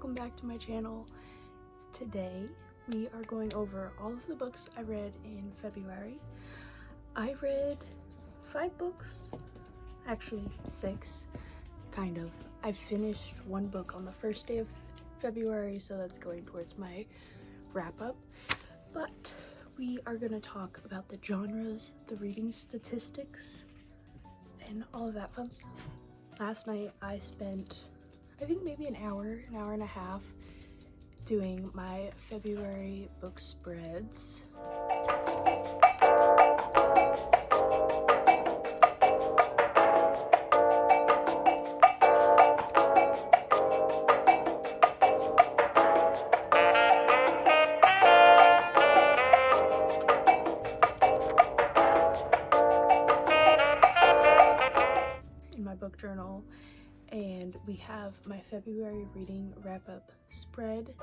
welcome back to my channel. Today we are going over all of the books I read in February. I read 5 books, actually 6, kind of. I finished one book on the first day of February, so that's going towards my wrap up. But we are going to talk about the genres, the reading statistics, and all of that fun stuff. Last night I spent, I think maybe an hour and a half doing my February book spreads. In my book journal, and we have my February reading wrap-up spread.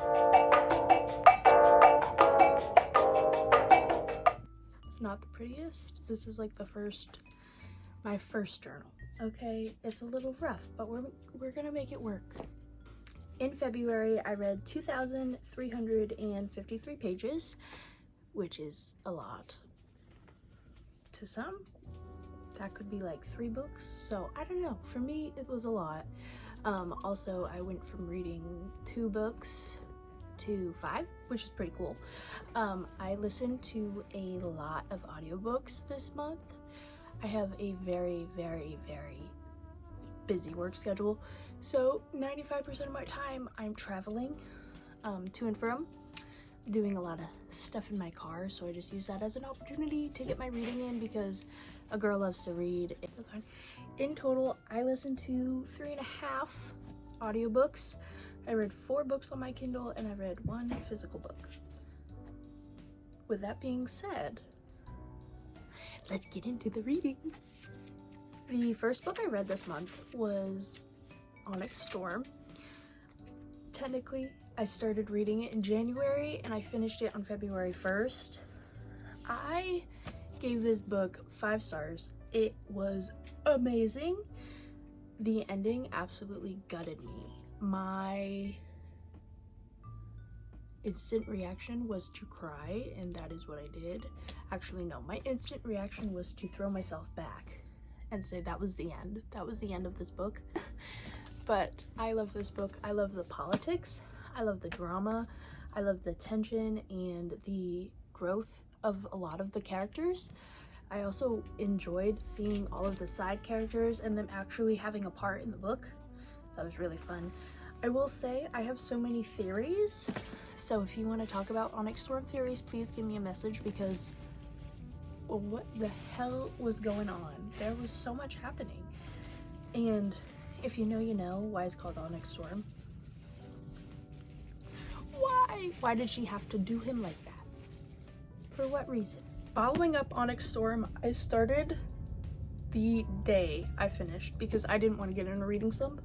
It's not the prettiest. This is like my first journal. Okay, it's a little rough, but we're gonna make it work. In February, I read 2,353 pages, which is a lot. To some, that could be like 3 books, so I don't know. For me, it was a lot. Also, I went from reading 2 books to 5, which is pretty cool. I listened to a lot of audiobooks this month. I have a very, very, very busy work schedule, so 95% of my time I'm traveling to and from, doing a lot of stuff in my car, so I just use that as an opportunity to get my reading in because a girl loves to read. In total, I listened to 3.5 audiobooks. I read 4 books on my Kindle, and I read 1 physical book. With that being said, let's get into the reading. The first book I read this month was Onyx Storm. Technically, I started reading it in January, and I finished it on February 1st. I gave this book 5 stars. It was amazing. The ending absolutely gutted me. My instant reaction was to cry, and that is what I did. Actually, no, my instant reaction was to throw myself back and say that was the end. That was the end of this book. But I love this book. I love the politics. I love the drama. I love the tension and the growth of a lot of the characters. I also enjoyed seeing all of the side characters and them actually having a part in the book. That was really fun. I will say I have so many theories, so if you want to talk about Onyx Storm theories, please give me a message, because what the hell was going on? There was so much happening. And if you know, you know why it's called Onyx Storm. Why did she have to do him like that? For what reason? Following up Onyx Storm, I started the day I finished because I didn't want to get in a reading slump.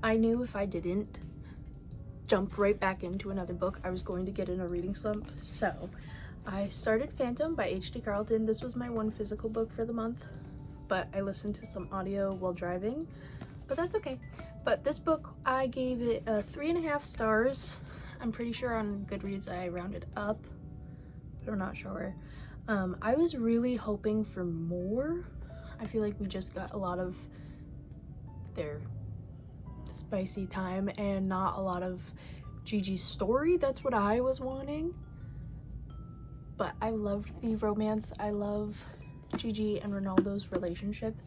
I knew if I didn't jump right back into another book, I was going to get in a reading slump. So I started Phantom by H.D. Carlton. This was my 1 physical book for the month, but I listened to some audio while driving, but that's okay. But this book, I gave it 3.5 stars. I'm pretty sure on Goodreads I rounded up, but I'm not sure. I was really hoping for more. I feel like we just got a lot of their spicy time and not a lot of Gigi's story. That's what I was wanting. But I loved the romance. I love Gigi and Ronaldo's relationship.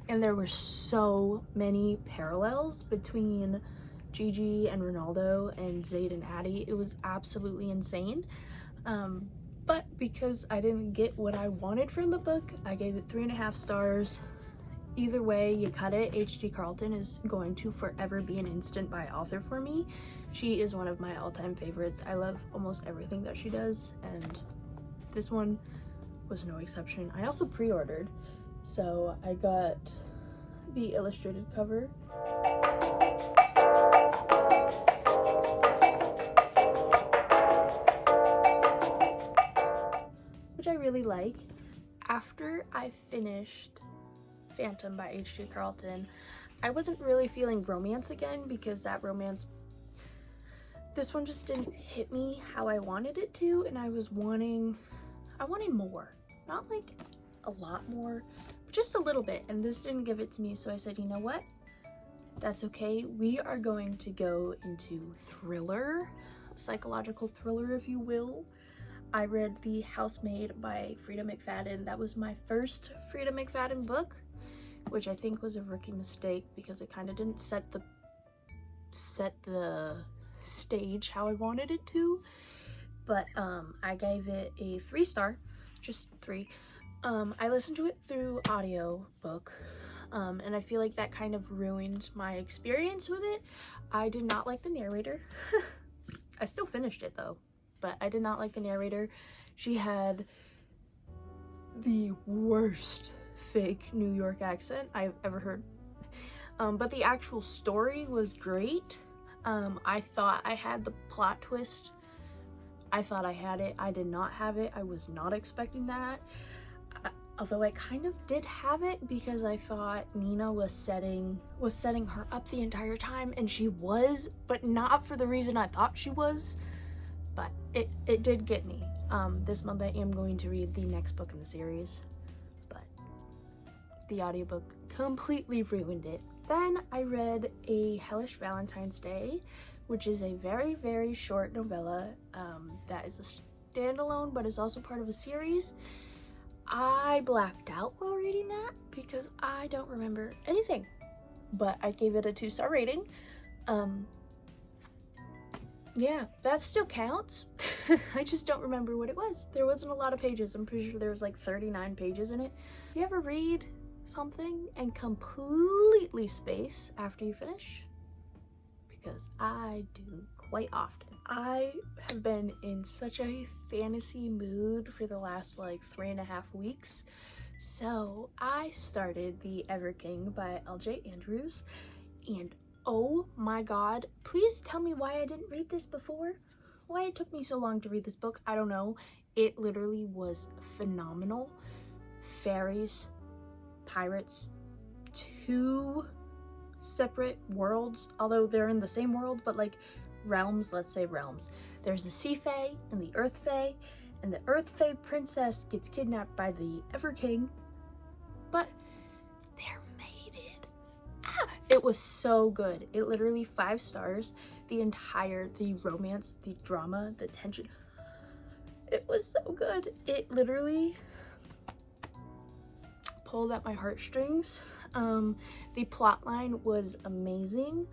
And there were so many parallels between Gigi and Ronaldo and Zayd and Addie. It was absolutely insane. But because I didn't get what I wanted from the book, I gave it 3.5 stars. Either way you cut it, H.D. Carlton is going to forever be an instant buy author for me. She is one of my all-time favorites. I love almost everything that she does, and this one was no exception. I also pre-ordered, so I got the illustrated cover. Which I really like. After I finished Phantom by H.D. Carlton, I wasn't really feeling romance again because that romance this one just didn't hit me how I wanted it to, and I wanted more. Not like a lot more, but just a little bit, and this didn't give it to me, so I said, you know what? That's okay. We are going to go into thriller, psychological thriller, if you will. I read The Housemaid by Frida McFadden. That was my first Frida McFadden book, which I think was a rookie mistake because it kind of didn't set the stage how I wanted it to. But I gave it a 3-star, just 3. I listened to it through audiobook. And I feel like that kind of ruined my experience with it. I did not like the narrator. I still finished it though, but I did not like the narrator. She had the worst fake New York accent I've ever heard. But the actual story was great. I thought I had the plot twist. I thought I had it. I did not have it. I was not expecting that. Although I kind of did have it because I thought Nina was setting her up the entire time, and she was, but not for the reason I thought she was. But it did get me. This month I am going to read the next book in the series, but the audiobook completely ruined it. Then I read A Hellish Valentine's Day, which is a very, very short novella that is a standalone, but is also part of a series. I blacked out while reading that because I don't remember anything, but I gave it a 2-star rating. Yeah, that still counts. I just don't remember what it was. There wasn't a lot of pages. I'm pretty sure there was like 39 pages in it. You ever read something and completely space after you finish? Because I do quite often. I have been in such a fantasy mood for the last like 3.5 weeks. So I started The Ever King by L.J. Andrews, and oh my god, please tell me why I didn't read this before. Why it took me so long to read this book, I don't know. It literally was phenomenal. Fairies, pirates, 2 separate worlds, although they're in the same world, but like realms, let's say realms. There's the Sea Fae and the Earth Fae, and the Earth Fae princess gets kidnapped by the Ever King, but they're mated. It was so good. It literally 5 stars. The romance, the drama, the tension. It was so good. It literally pulled at my heartstrings. The plot line was amazing.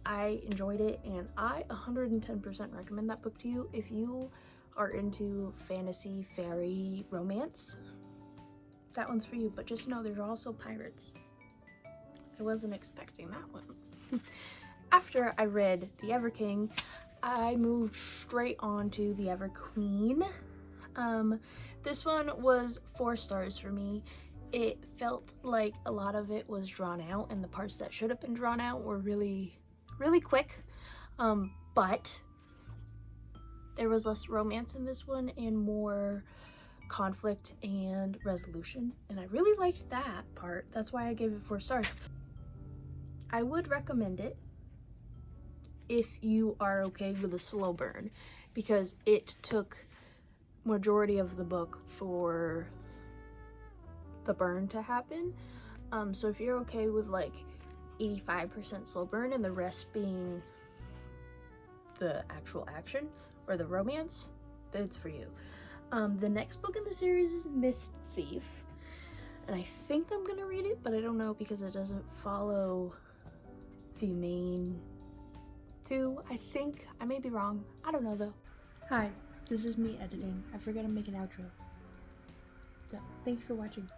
I enjoyed it, and I 110% recommend that book to you if you are into fantasy, fairy, romance. That one's for you, but just know there's also pirates. I wasn't expecting that one. After I read The Ever King, I moved straight on to The Ever Queen. This one was 4 stars for me. It felt like a lot of it was drawn out, and the parts that should have been drawn out were really quick, but there was less romance in this one and more conflict and resolution, and I really liked that part. That's why I gave it 4 stars. I would recommend it if you are okay with a slow burn, because it took majority of the book for the burn to happen. So if you're okay with like 85% slow burn and the rest being the actual action or the romance, then it's for you. The next book in the series is Mist Thief, and I think I'm gonna read it, but I don't know because it doesn't follow the main 2. I think I may be wrong. I don't know though. Hi, this is me editing. I forgot to make an outro. So thank you for watching.